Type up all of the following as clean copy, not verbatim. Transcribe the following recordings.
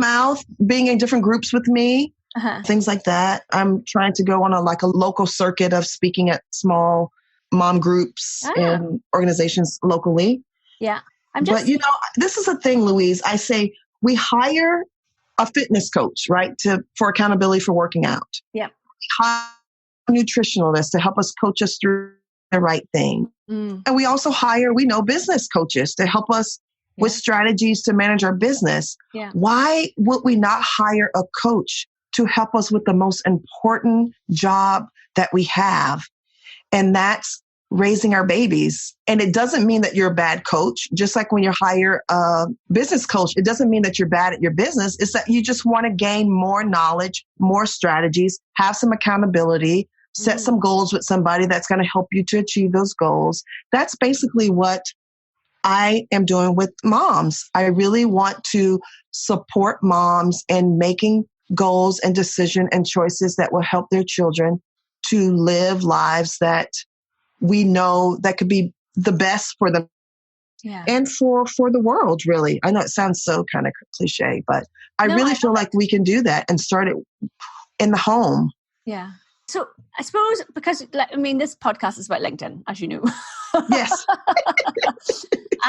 mouth, being in different groups with me, things like that. I'm trying to go on a local circuit of speaking at small mom groups and organizations locally. Yeah. But, this is a thing, Louise. I say we hire a fitness coach, right, for accountability for working out. Yeah. We hire a nutritionalist to help us coach us through the right thing. And we also hire, business coaches to help us with strategies to manage our business. Yeah. Why would we not hire a coach to help us with the most important job that we have? And that's raising our babies. And it doesn't mean that you're a bad coach. Just like when you hire a business coach, it doesn't mean that you're bad at your business. It's that you just want to gain more knowledge, more strategies, have some accountability, set some goals with somebody that's going to help you to achieve those goals. That's basically what I am doing with moms. I really want to support moms in making goals and decisions and choices that will help their children to live lives that we know that could be the best for them and for the world, really. I know it sounds so kind of cliche, but I really feel like we can do that and start it in the home. Yeah. So I suppose because, this podcast is about LinkedIn, as you know. Yes.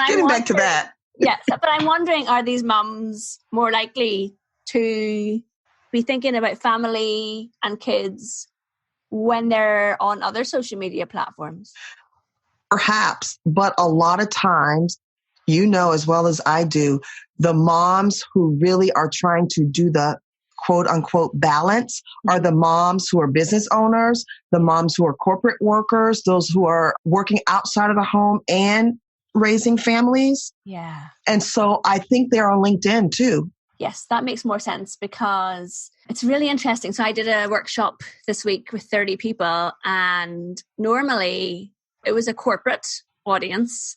Getting back to that. Yes. But I'm wondering, are these mums more likely to be thinking about family and kids when they're on other social media platforms? Perhaps. But a lot of times, as well as I do, the moms who really are trying to do the quote unquote balance are the moms who are business owners, the moms who are corporate workers, those who are working outside of the home and raising families. Yeah. And so I think they're on LinkedIn too. Yes, that makes more sense because it's really interesting. So I did a workshop this week with 30 people, and normally it was a corporate audience.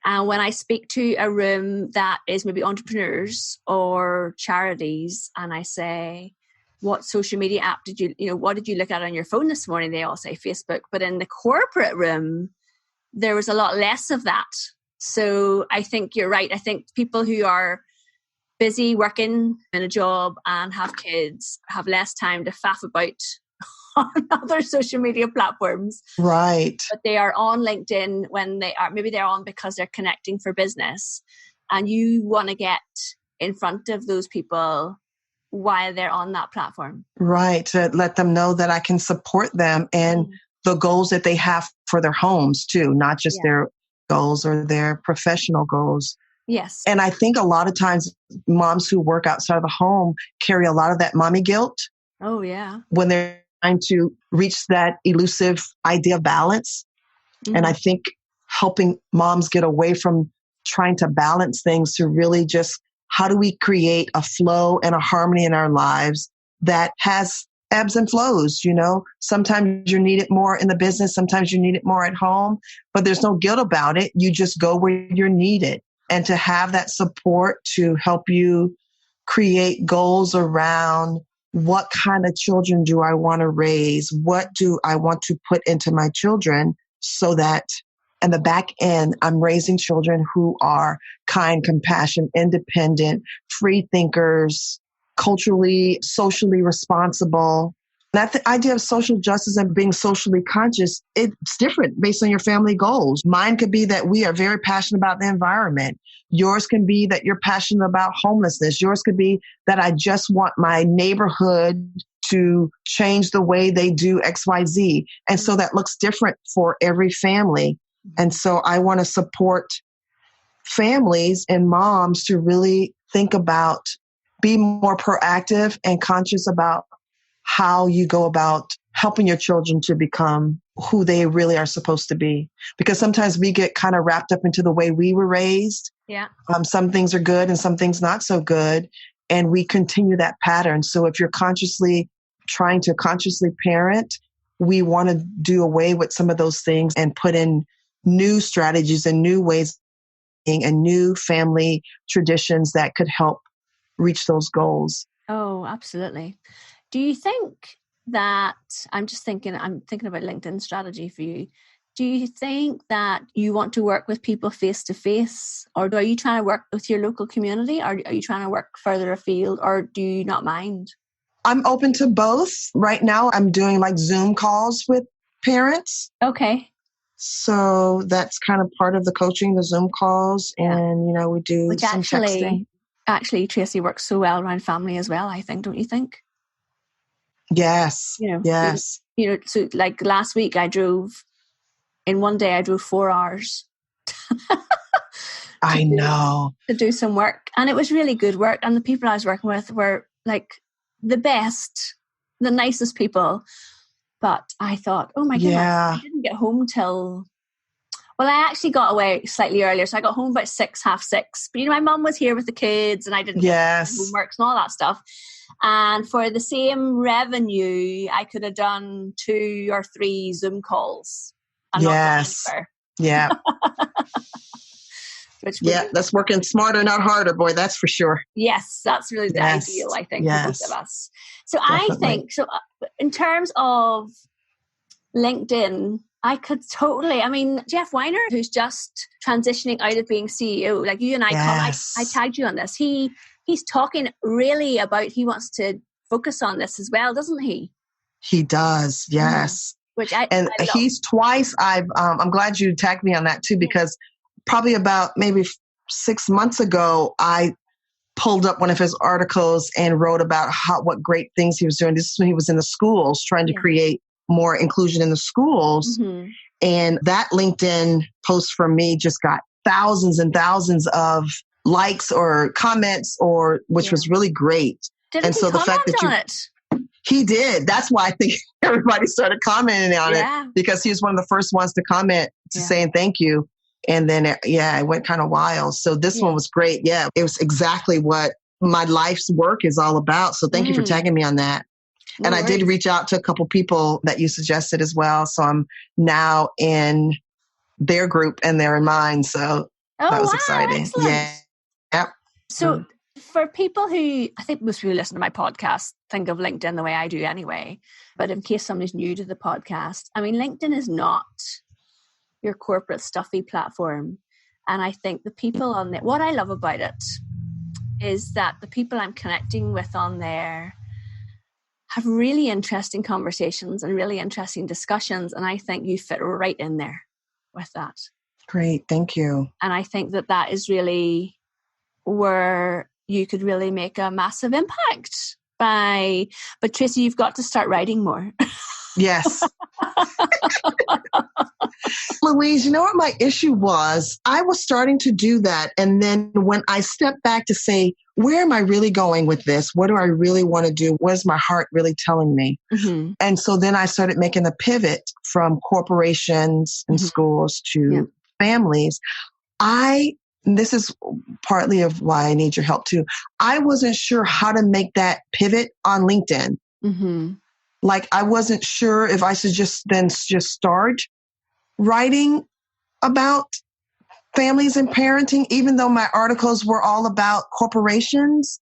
And when I speak to a room that is maybe entrepreneurs or charities, and I say, what social media app what did you look at on your phone this morning? They all say Facebook. But in the corporate room, there was a lot less of that. So I think you're right. I think people who are busy working in a job and have kids have less time to faff about on other social media platforms. Right. But they are on LinkedIn when maybe they're on because they're connecting for business. And you want to get in front of those people while they're on that platform. Right. To let them know that I can support them and the goals that they have for their homes too, not just their goals or their professional goals. Yes. And I think a lot of times moms who work outside of the home carry a lot of that mommy guilt. Oh, yeah. When they're trying to reach that elusive idea of balance. And I think helping moms get away from trying to balance things to really just, how do we create a flow and a harmony in our lives that has ebbs and flows? Sometimes you need it more in the business. Sometimes you need it more at home, but there's no guilt about it. You just go where you're needed. And to have that support to help you create goals around what kind of children do I want to raise? What do I want to put into my children so that in the back end, I'm raising children who are kind, compassionate, independent, free thinkers, culturally, socially responsible. That the idea of social justice and being socially conscious, it's different based on your family goals. Mine could be that we are very passionate about the environment. Yours can be that you're passionate about homelessness. Yours could be that I just want my neighborhood to change the way they do XYZ. And so that looks different for every family. And so I want to support families and moms to really think about, be more proactive and conscious about how you go about helping your children to become who they really are supposed to be. Because sometimes we get kind of wrapped up into the way we were raised. Yeah. Some things are good and some things not so good. And we continue that pattern. So if you're trying to consciously parent, we want to do away with some of those things and put in new strategies and new ways and new family traditions that could help reach those goals. Oh, absolutely. Do you think that, I'm thinking about LinkedIn strategy for you. Do you think that you want to work with people face to face, or are you trying to work with your local community, or are you trying to work further afield, or do you not mind? I'm open to both. Right now, I'm doing like Zoom calls with parents. Okay. So that's kind of part of the coaching, the Zoom calls. And, we do Which some texting. Actually, Traci works so well around family as well, I think, don't you think? Yes. Yes. So like last week in one day I drove 4 hours. I know. To do some work. And it was really good work. And the people I was working with were like the best, the nicest people. But I thought, oh my goodness, I didn't get home till... Well, I actually got away slightly earlier. So I got home about 6, half 6. But, my mum was here with the kids and I didn't get homeworks and all that stuff. And for the same revenue, I could have done 2 or 3 Zoom calls. And yes. Yeah. That's working smarter, not harder, boy. That's for sure. Yes, that's really the ideal, I think, for both of us. So definitely. In terms of LinkedIn, I could totally, Jeff Weiner, who's just transitioning out of being CEO, like you and I, I tagged you on this. He's talking really about, he wants to focus on this as well, doesn't he? He does, yes. Which he's twice, I'm glad you tagged me on that too, because probably about maybe 6 months ago, I pulled up one of his articles and wrote about what great things he was doing. This is when he was in the schools, trying to create more inclusion in the schools. Mm-hmm. And that LinkedIn post from me just got thousands and thousands of likes or comments, which was really great. Didn't he comment on it? He did. That's why I think everybody started commenting on it, because he was one of the first ones to comment to saying thank you. And then, it went kind of wild. So this one was great. Yeah, it was exactly what my life's work is all about. So thank you for tagging me on that. And I did reach out to a couple people that you suggested as well. So I'm now in their group and they're in mine. So that was exciting. Excellent. Yeah. Yep. So for people who, I think most people who listen to my podcast think of LinkedIn the way I do anyway. But in case somebody's new to the podcast, LinkedIn is not your corporate stuffy platform. And I think the people on there, what I love about it is that the people I'm connecting with on there have really interesting conversations and really interesting discussions. And I think you fit right in there with that. Great. Thank you. And I think that is really where you could really make a massive impact but Traci, you've got to start writing more. Yes. Louise, you know what my issue was? I was starting to do that. And then when I stepped back to say, where am I really going with this? What do I really want to do? What is my heart really telling me? Mm-hmm. And so then I started making a pivot from corporations and schools to families. This is partly of why I need your help too. I wasn't sure how to make that pivot on LinkedIn. Mm-hmm. Like, I wasn't sure if I should just start writing about families and parenting, even though my articles were all about corporations.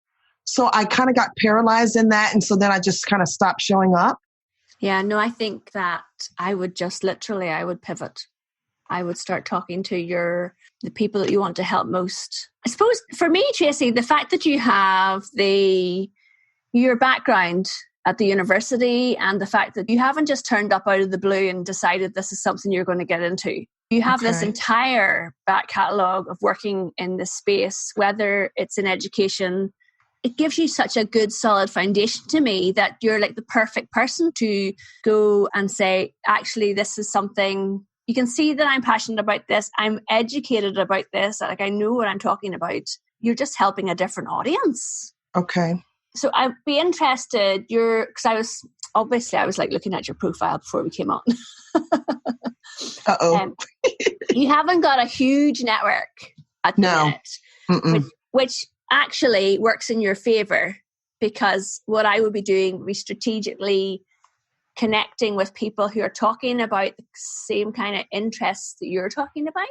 So I kind of got paralyzed in that. And so then I just kind of stopped showing up. Yeah, no, I think that I would pivot. I would start talking to the people that you want to help most. I suppose for me, Traci, the fact that you have your background at the university and the fact that you haven't just turned up out of the blue and decided this is something you're going to get into. You have this entire back catalogue of working in this space, whether it's in education. It gives you such a good, solid foundation to me that you're like the perfect person to go and say, actually, this is something, you can see that I'm passionate about this. I'm educated about this. Like, I know what I'm talking about. You're just helping a different audience. Okay. So I'd be interested, because I was like looking at your profile before we came on. Uh-oh. You haven't got a huge network at the minute, which actually works in your favor, because what I would be doing would be strategically connecting with people who are talking about the same kind of interests that you're talking about.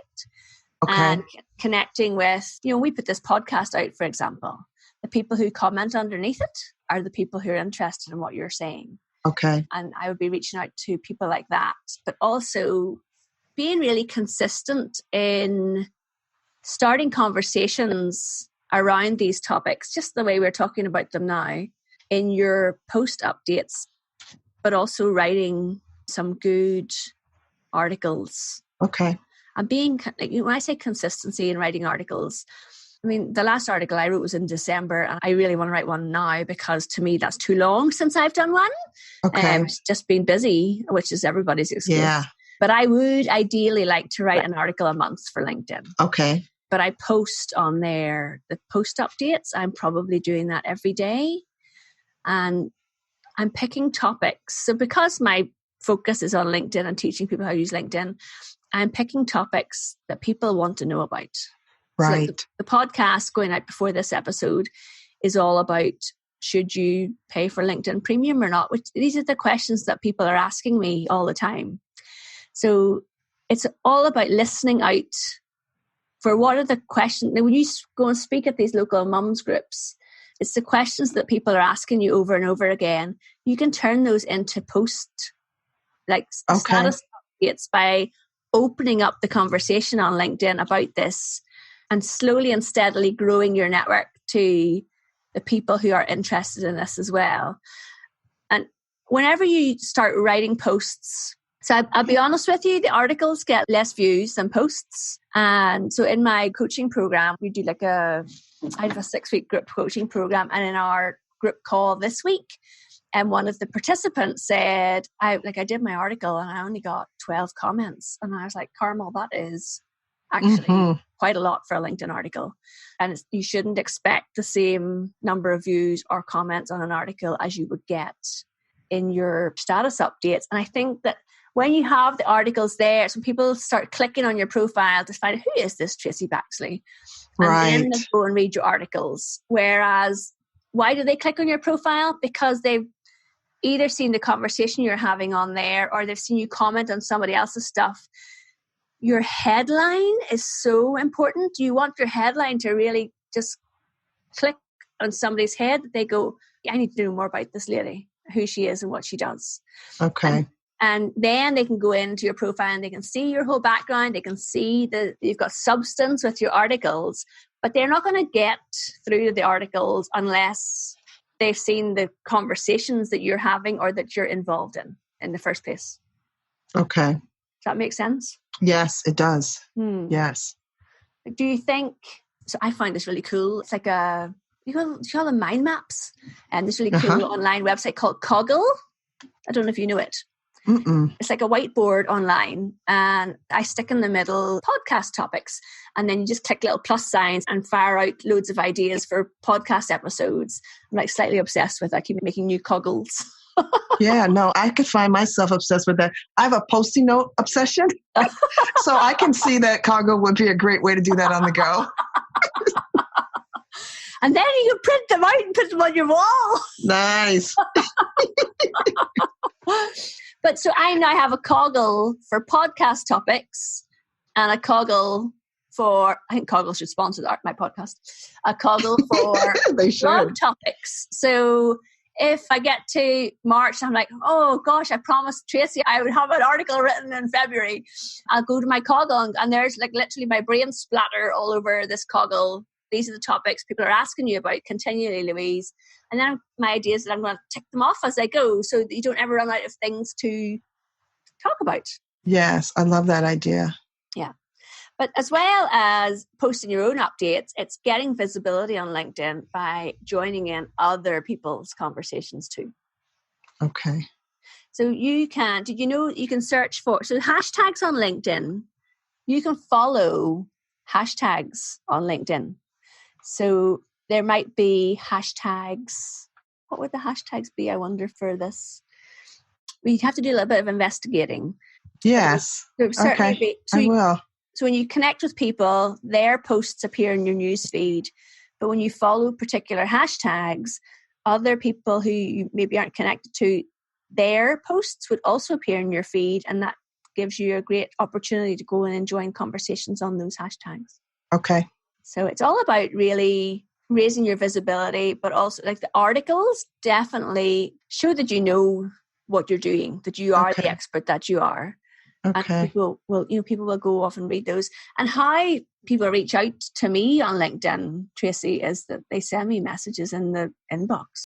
Okay. And connecting with, we put this podcast out, for example. The people who comment underneath it are the people who are interested in what you're saying. Okay. And I would be reaching out to people like that. But also, being really consistent in starting conversations around these topics, just the way we're talking about them now, in your post updates, but also writing some good articles. Okay. And being, when I say consistency in writing articles, I mean, the last article I wrote was in December, and I really want to write one now because to me that's too long since I've done one. Okay. It's just been busy, which is everybody's excuse. Yeah. But I would ideally like to write an article a month for LinkedIn. Okay. But I post on there the post updates. I'm probably doing that every day. And I'm picking topics. So because my focus is on LinkedIn and teaching people how to use LinkedIn, I'm picking topics that people want to know about. Right. So like the podcast going out before this episode is all about, should you pay for LinkedIn Premium or not? Which these are the questions that people are asking me all the time. So it's all about listening out for what are the questions. Now, when you go and speak at these local mums groups, it's the questions that people are asking you over and over again. You can turn those into post, like status updates by opening up the conversation on LinkedIn about this and slowly and steadily growing your network to the people who are interested in this as well. And whenever you start writing posts, so I'll be honest with you, the articles get less views than posts. And so in my coaching program, we do like I have a 6-week group coaching program. And in our group call this week, and one of the participants said, I did my article and I only got 12 comments. And I was like, Carmel, that is actually quite a lot for a LinkedIn article. And you shouldn't expect the same number of views or comments on an article as you would get in your status updates. And I think that when you have the articles there, so people start clicking on your profile to find who is this Traci Baxley? And then they go and read your articles. Whereas, why do they click on your profile? Because they've either seen the conversation you're having on there or they've seen you comment on somebody else's stuff. Your headline is so important. You want your headline to really just click on somebody's head. They go, I need to know more about this lady, who she is and what she does. Okay. And then they can go into your profile and they can see your whole background. They can see that you've got substance with your articles, but they're not going to get through to the articles unless they've seen the conversations that you're having or that you're involved in the first place. Okay. Does that make sense? Yes, it does. Yes. Do you think, so I find this really cool. It's like you call them mind maps, and this really cool online website called Coggle. I don't know if you know it. It's like a whiteboard online, and I stick in the middle podcast topics, and then you just click little plus signs and fire out loads of ideas for podcast episodes. I'm like slightly obsessed with it. I keep making new Coggles. Yeah, no, I could find myself obsessed with that. I have a Post-it note obsession, so I can see that Coggle would be a great way to do that on the go. And then you can print them out and put them on your wall. Nice. But so I now have a Coggle for podcast topics and a Coggle for, I think Coggle should sponsor my podcast, a Coggle for blog topics. So if I get to March, I'm like, oh gosh, I promised Traci I would have an article written in February. I'll go to my Coggle and there's like literally my brain splatter all over this Coggle. These are the topics people are asking you about continually, Louise. And then my idea is that I'm going to tick them off as I go so that you don't ever run out of things to talk about. Yes, I love that idea. Yeah. But as well as posting your own updates, it's getting visibility on LinkedIn by joining in other people's conversations too. Okay. So you can search for, so hashtags on LinkedIn, you can follow hashtags on LinkedIn. So there might be hashtags. What would the hashtags be, I wonder, for this? We'd have to do a little bit of investigating. Yes. Okay, I will. So when you connect with people, their posts appear in your news feed. But when you follow particular hashtags, other people who you maybe aren't connected to, their posts would also appear in your feed. And that gives you a great opportunity to go in and join conversations on those hashtags. Okay. So it's all about really raising your visibility, but also like the articles definitely show that you know what you're doing, that you are the expert that you are. And Okay. people will go off and read those. And how people reach out to me on LinkedIn, Tracy, is that they send me messages in the inbox.